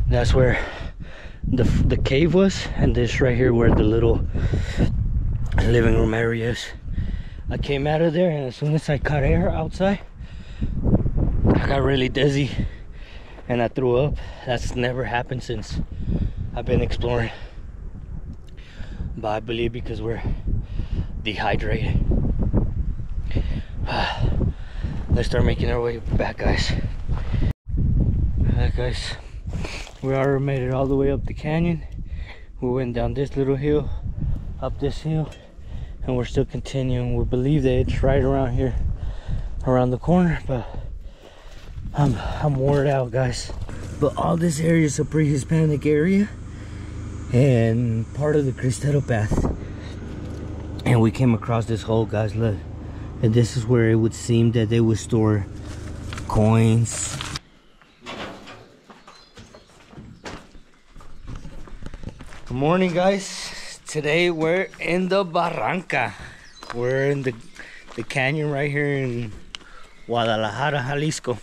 That's where the cave was, and this right here where the little living room area is. I came out of there, and as soon as I caught air outside, I got really dizzy and I threw up. That's never happened since I've been exploring, but I believe because we're dehydrated. Let's start making our way back, guys. Alright, guys, we already made it all the way up the canyon. We went down this little hill, up this hill, and we're still continuing. We believe that it's right around here, around the corner, but I'm worn out, guys. But all this area is a pre-Hispanic area and part of the Cristero path. And we came across this hole, guys, look. And this is where it would seem that they would store coins. Good morning, guys. Today we're in the Barranca. We're in the canyon right here in Guadalajara, Jalisco.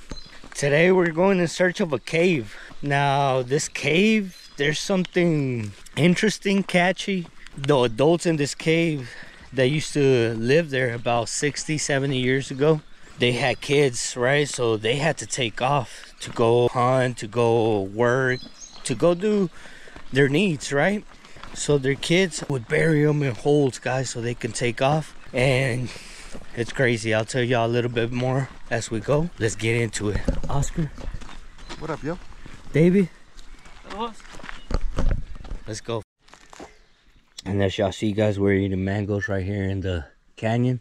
Today we're going in search of a cave. Now this cave, there's something interesting, catchy. The adults in this cave that used to live there about 60-70 years ago, they had kids, right? So they had to take off to go hunt, to go work, to go do their needs, right? So their kids would bury them in holes, guys, so they can take off. And it's crazy. I'll tell y'all a little bit more as we go. Let's get into it. Oscar. What up, yo? Davey. Let's go. And as y'all see, guys, we're eating mangoes right here in the canyon.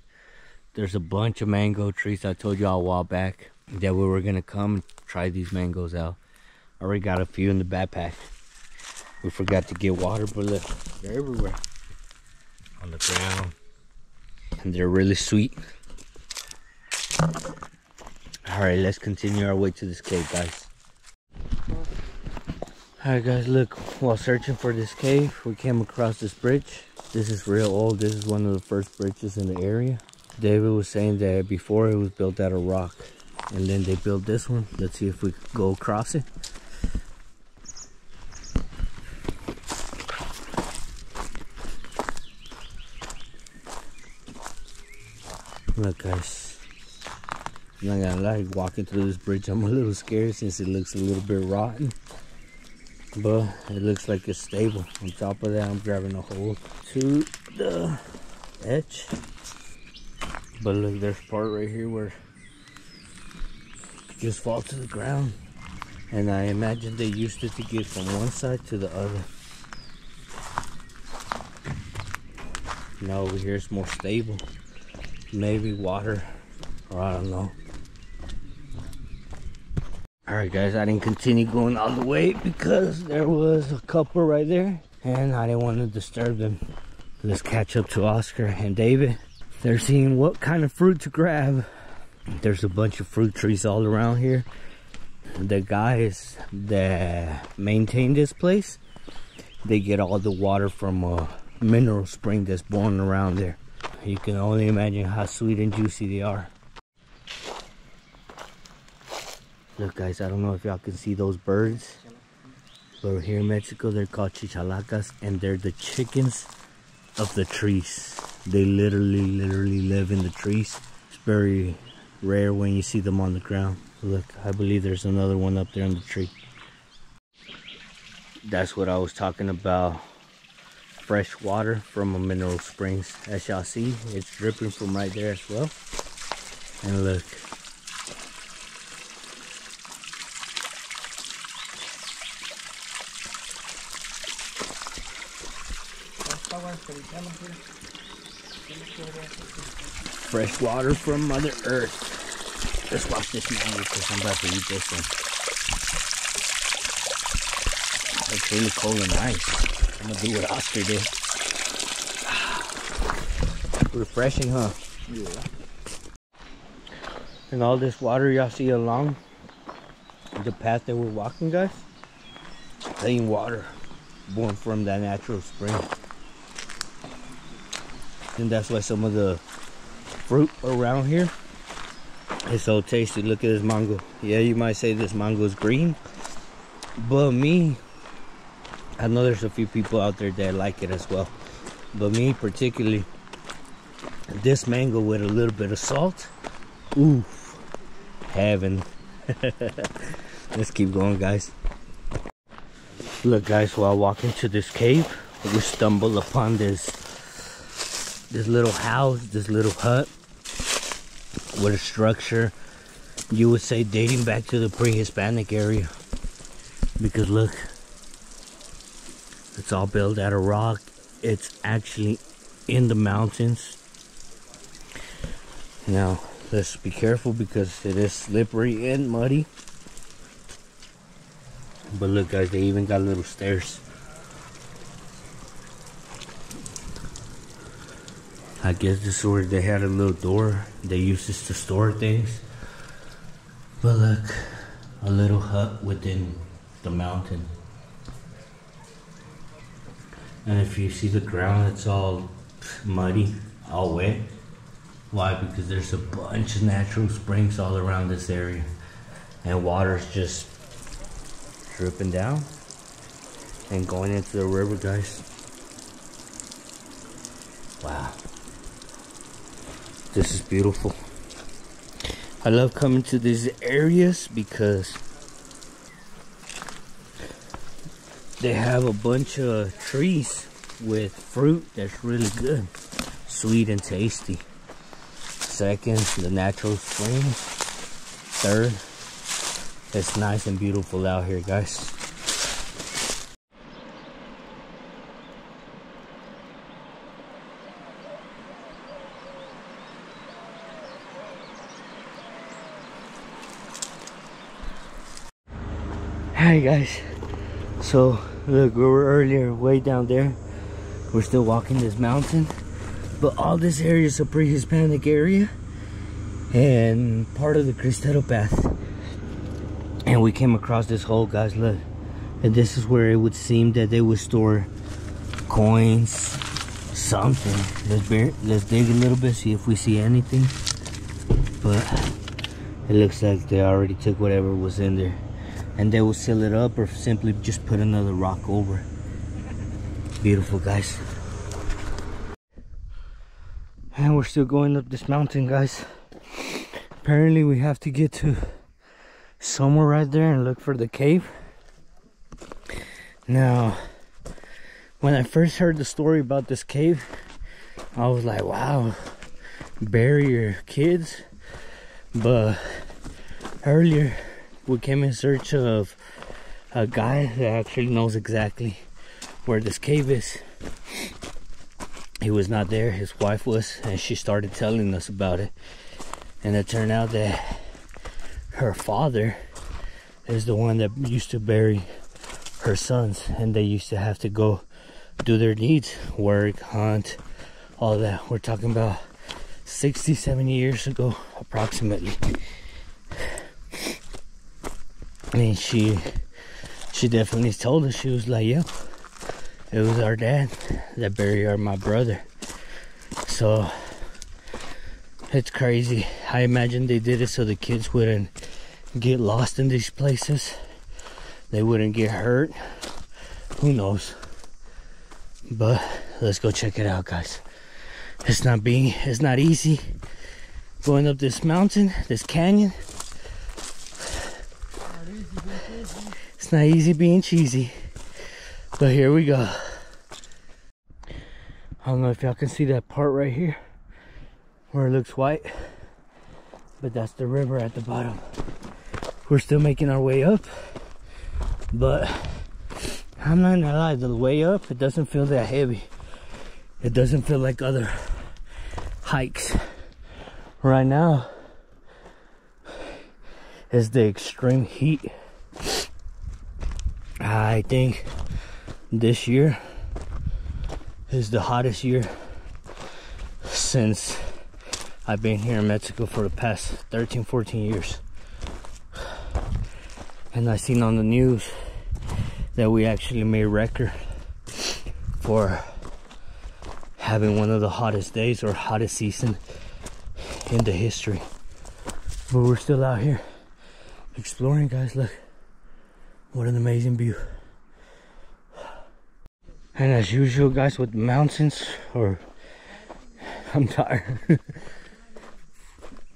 There's a bunch of mango trees. I told y'all a while back that we were gonna come and try these mangoes out. I already got a few in the backpack. We forgot to get water, but look, they're everywhere on the ground. And they're really sweet. Alright, let's continue our way to this cave, guys. Alright, guys, look, while searching for this cave, we came across this bridge. This is real old. This is one of the first bridges in the area. David was saying that before it was built out of rock, and then they built this one. Let's see if we can go across it. Look, guys, I'm not gonna lie, walking through this bridge, I'm a little scared since it looks a little bit rotten, but it looks like it's stable. On top of that, I'm driving a hole to the edge. But look, there's part right here where it just fall to the ground, and I imagine they used it to get from one side to the other. Now over here it's more stable. Maybe water, or I don't know. Alright, guys, I didn't continue going all the way because there was a couple right there and I didn't want to disturb them. Let's catch up to Oscar and David. They're seeing what kind of fruit to grab. There's a bunch of fruit trees all around here. The guys that maintain this place, they get all the water from a mineral spring that's born around there. You can only imagine how sweet and juicy they are. Look, guys, I don't know if y'all can see those birds, but here in Mexico they're called chichalacas, and they're the chickens of the trees. They literally live in the trees. It's very rare when you see them on the ground. Look, I believe there's another one up there in the tree. That's what I was talking about. Fresh water from a mineral springs. As y'all see, it's dripping from right there as well. And look, fresh water from Mother Earth. Let's watch this mango because I'm about to eat this one. It's really cold and nice. I'm gonna do what Oscar did. Refreshing, huh? Yeah. And all this water y'all see along the path that we're walking, guys, clean water born from that natural spring. And that's why some of the fruit around here It's so tasty. Look at this mango. Yeah, you might say this mango is green, but me, I know there's a few people out there that like it as well, but me particularly, this mango with a little bit of salt, oof, heaven. Let's keep going, guys. Look, guys, while walking to this cave, we stumble upon this little house, this little hut with a structure, you would say, dating back to the pre-Hispanic area, because look, it's all built out of rock. It's actually in the mountains. Now let's be careful because it is slippery and muddy. But look, guys, they even got little stairs. I guess this is where they had a little door. They used this to store things. But look, a little hut within the mountain. And if you see the ground, it's all muddy, all wet. Why? Because there's a bunch of natural springs all around this area. And water's just dripping down and going into the river, guys. Wow. This is beautiful. I love coming to these areas because they have a bunch of trees with fruit that's really good, sweet and tasty. Second, the natural spring. Third, it's nice and beautiful out here, guys. Hi guys, so look, we were earlier way down there. We're still walking this mountain, but all this area is a pre-Hispanic area and part of the Cristero path. And we came across this hole, guys, look, and this is where it would seem that they would store coins, something. Let's dig a little bit, see if we see anything. But it looks like they already took whatever was in there. And they will seal it up or simply just put another rock over. Beautiful, guys. And we're still going up this mountain, guys. Apparently we have to get to somewhere right there and look for the cave. Now, when I first heard the story about this cave, I was like, wow, bury your kids. But earlier we came in search of a guy that actually knows exactly where this cave is. He was not there, his wife was, and she started telling us about it. And it turned out that her father is the one that used to bury her sons, and they used to have to go do their needs, work, hunt, all that. We're talking about 60, 70 years ago approximately. And she definitely told us, she was like, yep, it was our dad that buried my brother. So it's crazy. I imagine they did it so the kids wouldn't get lost in these places, they wouldn't get hurt, who knows. But let's go check it out, guys. It's not easy going up this mountain, this canyon. It's not easy being cheesy, but here we go. I don't know if y'all can see that part right here where it looks white, but that's the river at the bottom. We're still making our way up, but I'm not gonna lie, the way up, it doesn't feel that heavy. It doesn't feel like other hikes. Right now is the extreme heat. I think this year is the hottest year since I've been here in Mexico for the past 13, 14 years. And I seen on the news that we actually made record for having one of the hottest days or hottest season in the history. But we're still out here exploring, guys. Look, what an amazing view. And as usual, guys, with the mountains, or I'm tired,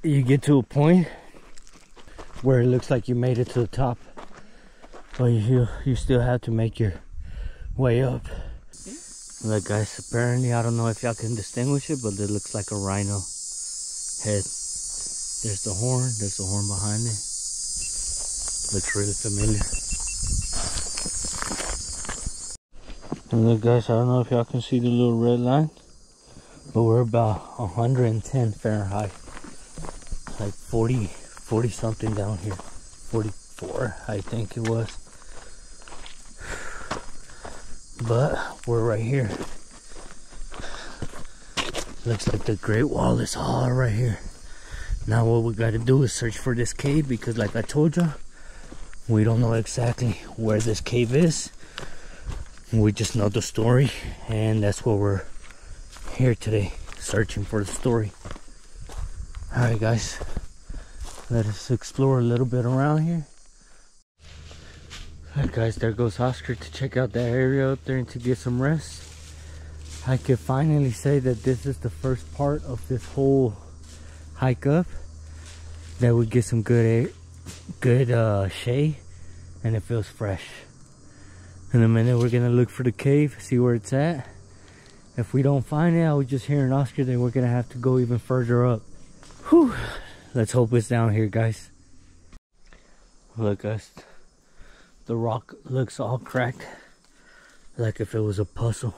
you get to a point where it looks like you made it to the top, but you still have to make your way up. Look, guys, apparently, I don't know if y'all can distinguish it, but it looks like a rhino head. There's the horn behind it. Looks really familiar. And look, guys, I don't know if y'all can see the little red line, but we're about 110 Fahrenheit. Like 40 something down here. 44, I think it was. But we're right here. Looks like the Great Wall is all right here. Now what we gotta do is search for this cave, because like I told you, we don't know exactly where this cave is. We just know the story, and that's what we're here today, searching for the story. Alright, guys, let us explore a little bit around here. Alright, guys, there goes Oscar to check out that area up there and to get some rest. I could finally say that this is the first part of this whole hike up that we get some good shade, and it feels fresh. In a minute we're gonna look for the cave, see where it's at. If we don't find it, I was just hearing Oscar, then we're gonna have to go even further up. Whew. Let's hope it's down here, guys. Look, guys, the rock looks all cracked, like if it was a puzzle.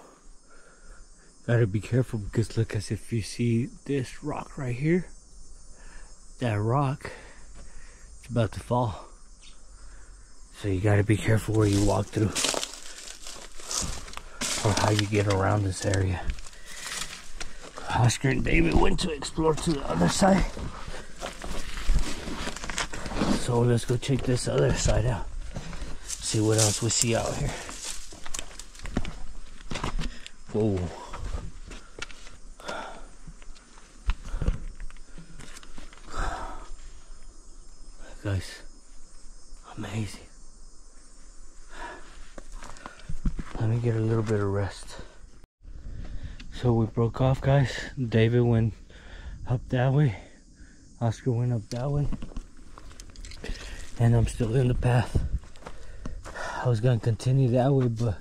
Gotta be careful, because look, as if you see this rock right here, that rock, it's about to fall. So you gotta be careful where you walk through, or how you get around this area. Oscar and David went to explore to the other side, so let's go check this other side out, see what else we see out here. Whoa. Guys, amazing. Let me get a little bit of rest. So we broke off, guys. David went up that way, Oscar went up that way, and I'm still in the path. I was gonna continue that way, but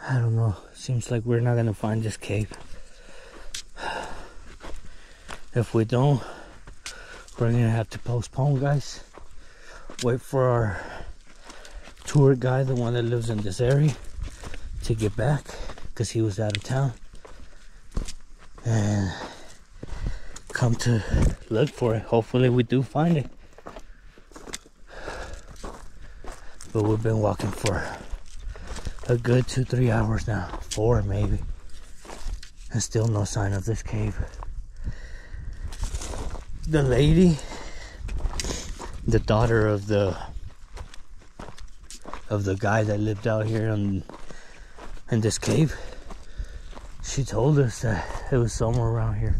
I don't know, seems like we're not gonna find this cave. If we don't, we're gonna have to postpone, guys. Wait for our tour guide, the one that lives in this area, to get back, because he was out of town, and come to look for it. Hopefully we do find it. But we've been walking for a good 2-3 hours now, 4 maybe, and still no sign of this cave. The lady, the daughter of the guy that lived out here in this cave, she told us that it was somewhere around here.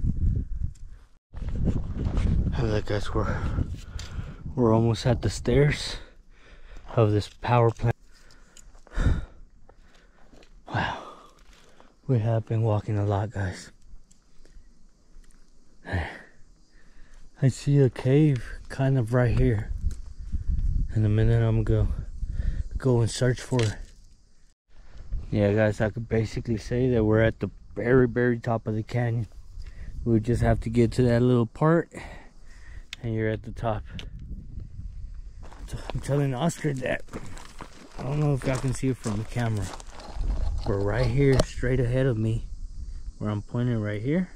And look, guys, we're almost at the stairs of this power plant. Wow, we have been walking a lot, guys. I see a cave kind of right here. In a minute I'm gonna go and search for it. Yeah, guys, I could basically say that we're at the very top of the canyon. We just have to get to that little part and you're at the top. So I'm telling Oscar that, I don't know if y'all can see it from the camera, but right here straight ahead of me, where I'm pointing right here,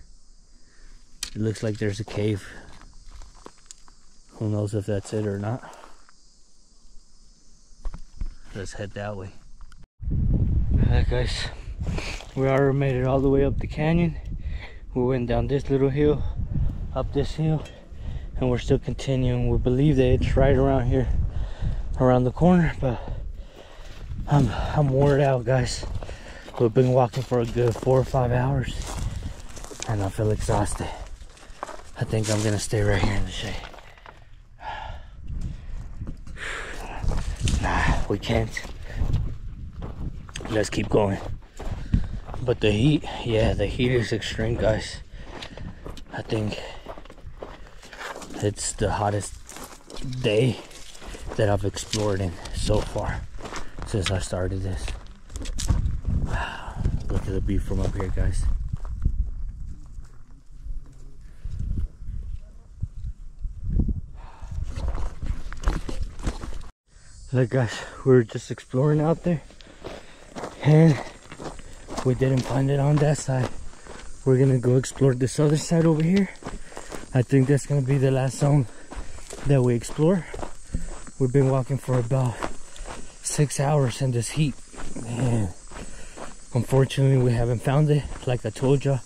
it looks like there's a cave. Who knows if that's it or not. Let's head that way. Alright, guys, we already made it all the way up the canyon. We went down this little hill, up this hill, and we're still continuing. We believe that it's right around here, around the corner, but I'm worn out, guys. We've been walking for a good 4 or 5 hours, and I feel exhausted. I think I'm gonna stay right here in the shade. we can't. Let's keep going. But the heat, yeah, the heat is extreme, guys. I think it's the hottest day that I've explored in so far since I started this. Look at the view from up here, guys. Look, guys, we're just exploring out there and we didn't find it on that side. We're gonna go explore this other side over here. I think that's gonna be the last zone that we explore. We've been walking for about 6 hours in this heat, and unfortunately we haven't found it. Like I told you,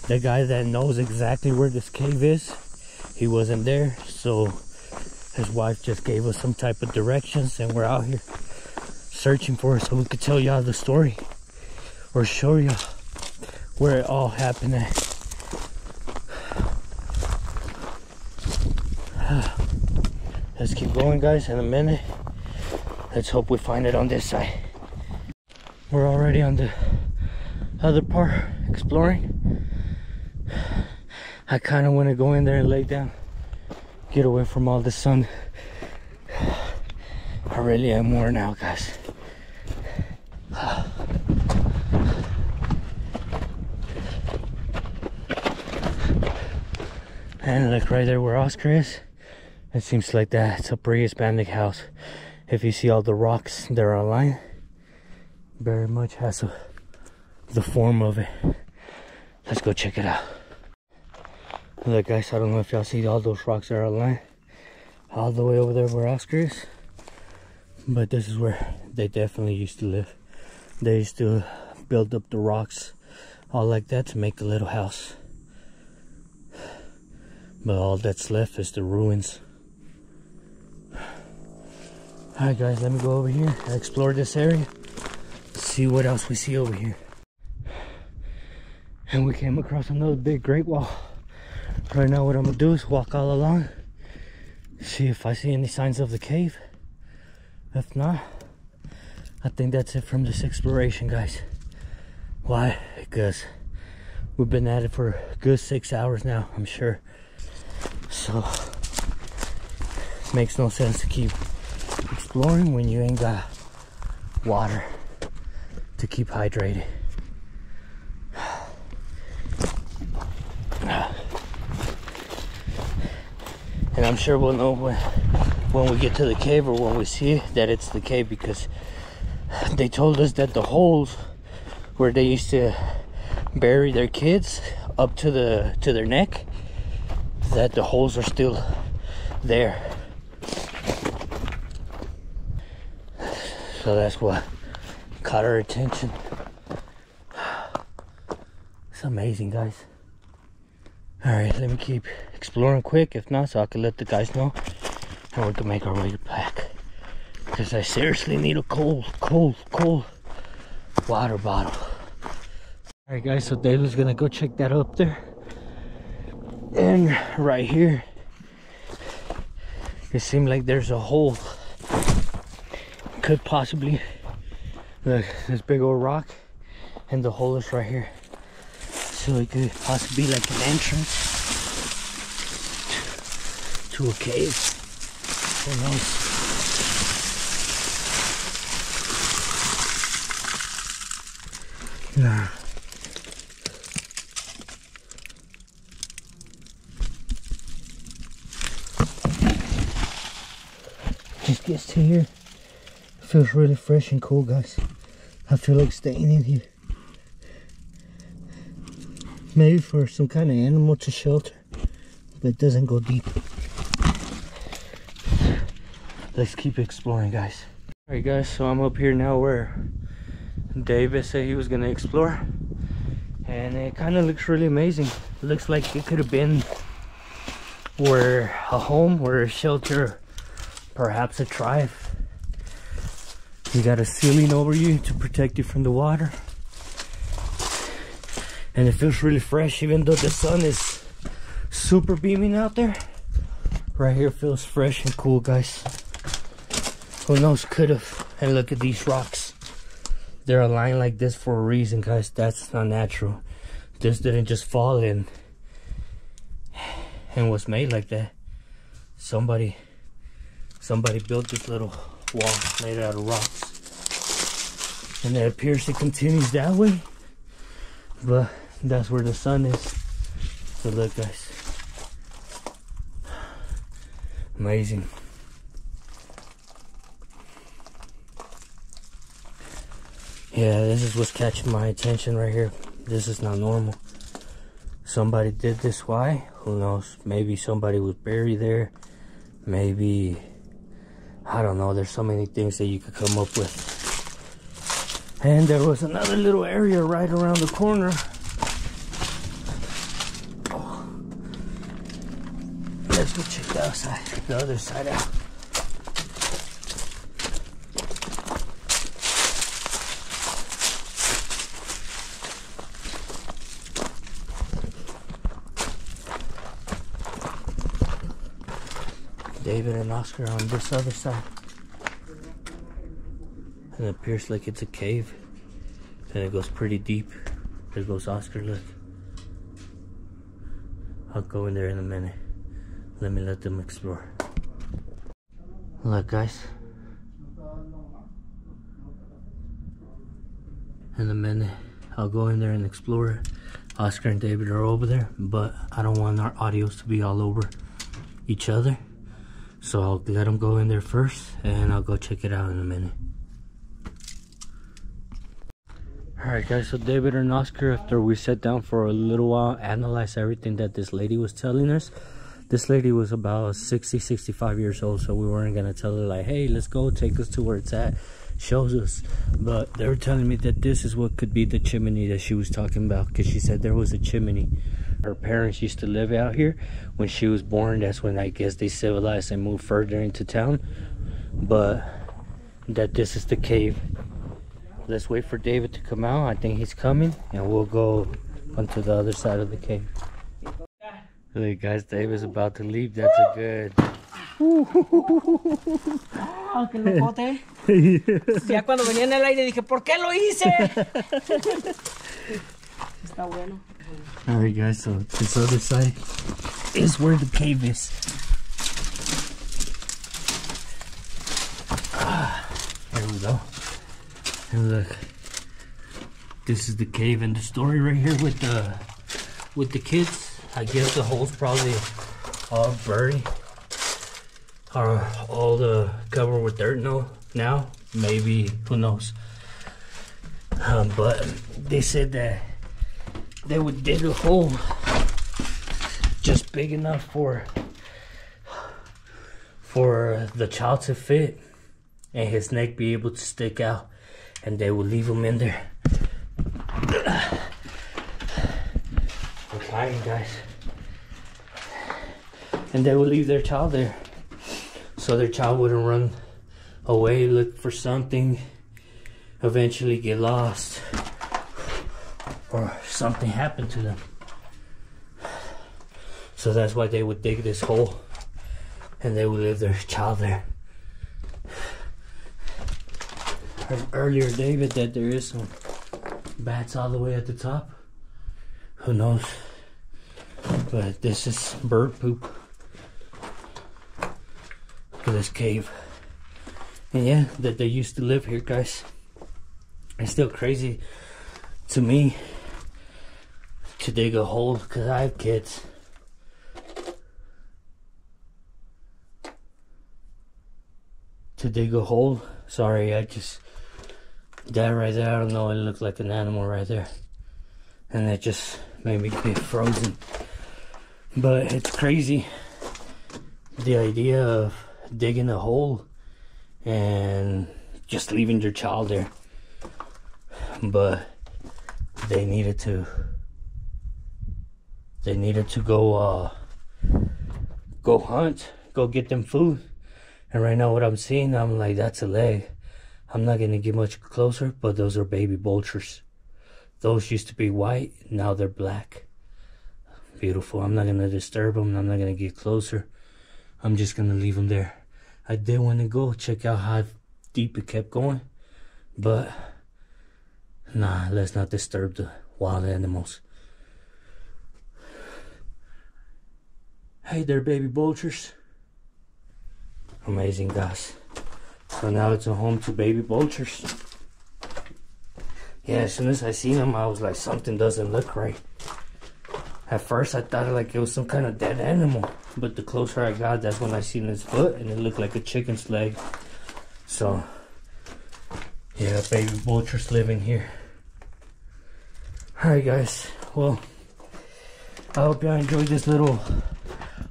the guy that knows exactly where this cave is, he wasn't there, so his wife just gave us some type of directions, and we're out here searching for it so we could tell y'all the story or show you where it all happened at. Let's keep going, guys. In a minute, let's hope we find it on this side. We're already on the other part exploring. I kind of want to go in there and lay down, get away from all the sun. I really am worn out, guys. And look right there where Oscar is. It seems like that's a pre-Hispanic house. If you see all the rocks that are aligned, very much has the form of it. Let's go check it out. Look, guys, I don't know if y'all see all those rocks that are aligned all the way over there where Oscar is, but this is where they definitely used to live. They used to build up the rocks all like that to make a little house, but all that's left is the ruins. Alright, guys, let me go over here and explore this area, see what else we see over here. And we came across another big Great Wall. Right now what I'm gonna do is walk all along, see if I see any signs of the cave. If not, I think that's it from this exploration, guys. Why? Because we've been at it for a good 6 hours now, I'm sure. So it makes no sense to keep exploring when you ain't got water to keep hydrated. And I'm sure we'll know when we get to the cave, or when we see it, that it's the cave, because they told us that the holes where they used to bury their kids up to their neck, that the holes are still there. So that's what caught our attention. It's amazing, guys. Alright, let me keep exploring quick, if not, so I can let the guys know and we can make our way back, because I seriously need a cold water bottle. Alright, guys, so David's gonna go check that up there. And right here, it seemed like there's a hole. Could possibly, look, this big old rock, and the hole is right here. So it could possibly be like an entrance to a cave. Who knows? Nah. Just gets to here. It feels really fresh and cool, guys. I feel like staying in here. Maybe for some kind of animal to shelter, but it doesn't go deep. Let's keep exploring, guys. Alright, guys, so I'm up here now where David said he was gonna explore, and it kind of looks really amazing. It looks like it could have been where a home or a shelter, perhaps a tribe. You got a ceiling over you to protect you from the water. And it feels really fresh, even though the sun is super beaming out there. Right here feels fresh and cool, guys. Who knows, could have. And look at these rocks. They're aligned like this for a reason, guys. That's not natural. This didn't just fall in and was made like that. Somebody built this little wall made out of rocks. And it appears it continues that way. But that's where the sun is. So look, guys. Amazing. Yeah, this is what's catching my attention right here. This is not normal. Somebody did this. Why? Who knows? Maybe somebody was buried there. Maybe, I don't know. There's so many things that you could come up with. And there was another little area right around the corner. Oh. Let's go check the outside, the other side out. David and Oscar on this other side. And it appears like it's a cave. And it goes pretty deep. There goes Oscar, look. I'll go in there in a minute. Let me let them explore. Look, guys. In a minute, I'll go in there and explore. Oscar and David are over there, but I don't want our audios to be all over each other. So I'll let them go in there first, and I'll go check it out in a minute. Alright guys, so David and Oscar, after we sat down for a little while, analyzed everything that this lady was telling us. This lady was about 60, 65 years old, so we weren't going to tell her like, hey, let's go, take us to where it's at, shows us. But they were telling me that this is what could be the chimney that she was talking about, because she said there was a chimney. Her parents used to live out here. When she was born, that's when I guess they civilized and moved further into town. But that this is the cave. Let's wait for David to come out. I think he's coming, and we'll go onto the other side of the cave. Look guys, David's about to leave. That's a good... Ah, qué locote. Ya cuando venía en el aire dije, ¿por qué lo hice? Está bueno. Alright guys, so this other side is where the cave is. There we go. And look, this is the cave, and the story right here with the kids. I guess the hole's probably all buried, or all the covered with dirt now. Maybe, who knows. But they said that they would dig a hole just big enough for the child to fit and his neck be able to stick out, and they would leave him in there. We're climbing, guys. And they would leave their child there, so their child wouldn't run away, look for something, eventually get lost, or something happened to them. So that's why they would dig this hole, and they would leave their child there. I heard earlier, David, that there is some bats all the way at the top. Who knows? But this is bird poop. Look at this cave. And yeah, that they used to live here, guys. It's still crazy to me to dig a hole, because I have kids. To dig a hole, sorry, that right there, I don't know, it looked like an animal right there. And it just made me get frozen. But it's crazy, the idea of digging a hole and just leaving your child there. But they needed to go hunt, go get them food. And right now what I'm seeing, I'm like, that's a leg. I'm not gonna get much closer, but those are baby vultures. Those used to be white, now they're black. Beautiful. I'm not gonna disturb them, I'm not gonna get closer. I'm just gonna leave them there. I did want to go check out how deep it kept going, but nah, let's not disturb the wild animals. Hey there, baby vultures. Amazing, guys. So now it's a home to baby vultures. Yeah, as soon as I seen them, I was like, something doesn't look right. At first, I thought like it was some kind of dead animal. But the closer I got, that's when I seen his foot, and it looked like a chicken's leg. So, yeah, baby vultures living here. Alright, guys. Well, I hope y'all enjoyed this little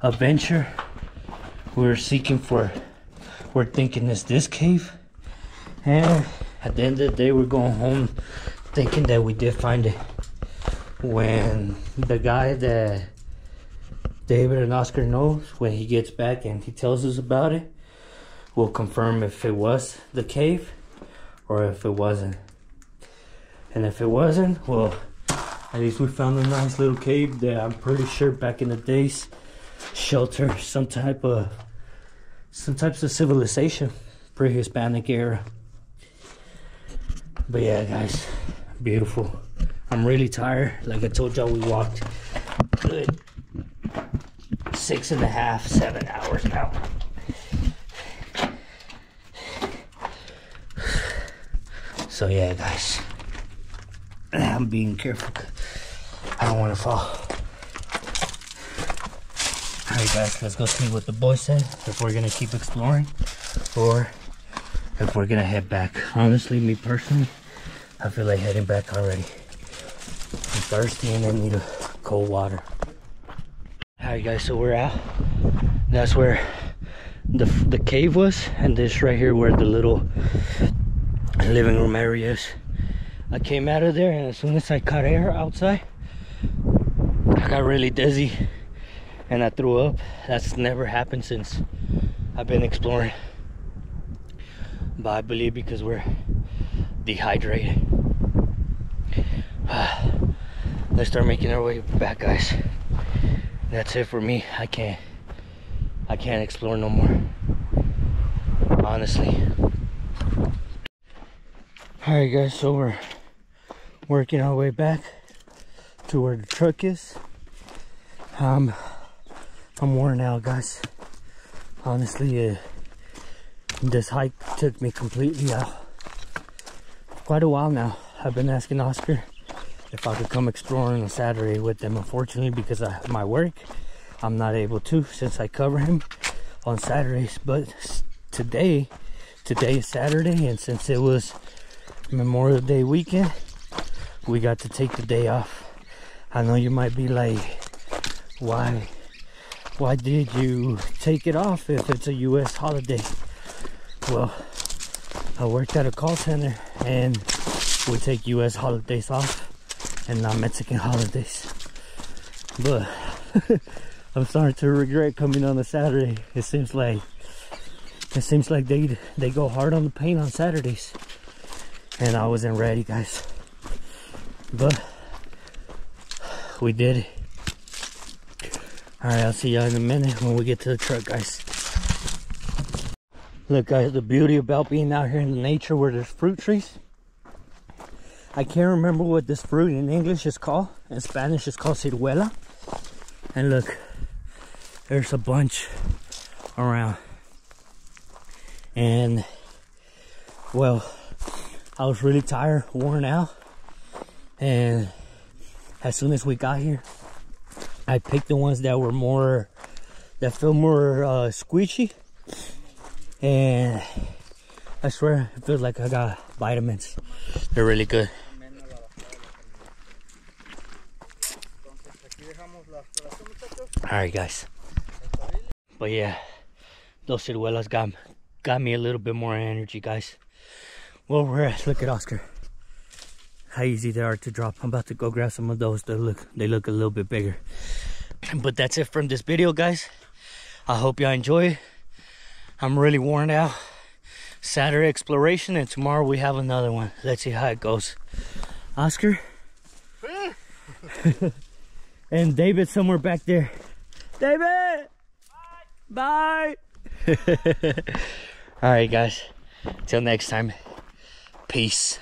adventure. We're thinking it's this cave. And at the end of the day, we're going home thinking that we did find it. When the guy that David and Oscar knows, when he gets back and he tells us about it, we'll confirm if it was the cave or if it wasn't. And if it wasn't, well, at least we found a nice little cave that I'm pretty sure back in the days sheltered some types of civilization, pre-Hispanic era. But yeah, guys, beautiful. I'm really tired. Like I told y'all, we walked good 6.5, 7 hours now. So yeah, guys, I'm being careful. I don't want to fall. Alright, guys, let's go see what the boy said, if we're gonna keep exploring or if we're gonna head back. Honestly, me personally, I feel like heading back already. I'm thirsty and I need a cold water. Alright, guys, so we're out. That's where the cave was, and this right here where the little living room area is. I came out of there, and as soon as I caught air outside, I got really dizzy and I threw up. That's never happened since I've been exploring, but I believe because we're dehydrated. Let's start making our way back, guys. That's it for me. I can't explore no more, honestly. Alright, guys, so we're working our way back to where the truck is. I'm worn out, guys. Honestly, this hike took me completely out. Quite a while now. I've been asking Oscar if I could come exploring on Saturday with them. Unfortunately, because of my work, I'm not able to, since I cover him on Saturdays. But today is Saturday, and since it was Memorial Day weekend, we got to take the day off. I know you might be like, why did you take it off if it's a US holiday? Well, I worked at a call center and we take US holidays off and not Mexican holidays. But I'm starting to regret coming on a Saturday. It seems like they go hard on the paint on Saturdays, and I wasn't ready, guys. But we did it. Alright, I'll see y'all in a minute when we get to the truck, guys. Look, guys, the beauty about being out here in nature where there's fruit trees. I can't remember what this fruit in English is called. In Spanish, it's called ciruela. And look, there's a bunch around. And, well, I was really tired, worn out. And as soon as we got here, I picked the ones that were more, that feel more squishy. And I swear, it feels like I got vitamins. They're really good. Alright, guys. But yeah, those ciruelas got me a little bit more energy, guys. Well, look at Oscar. How easy they are to drop. I'm about to go grab some of those. They look a little bit bigger. But that's it from this video, guys. I hope y'all enjoy it. I'm really worn out. Saturday exploration, and tomorrow we have another one. Let's see how it goes. Oscar? And David somewhere back there. David! Bye! Bye! All right, guys. Till next time. Peace.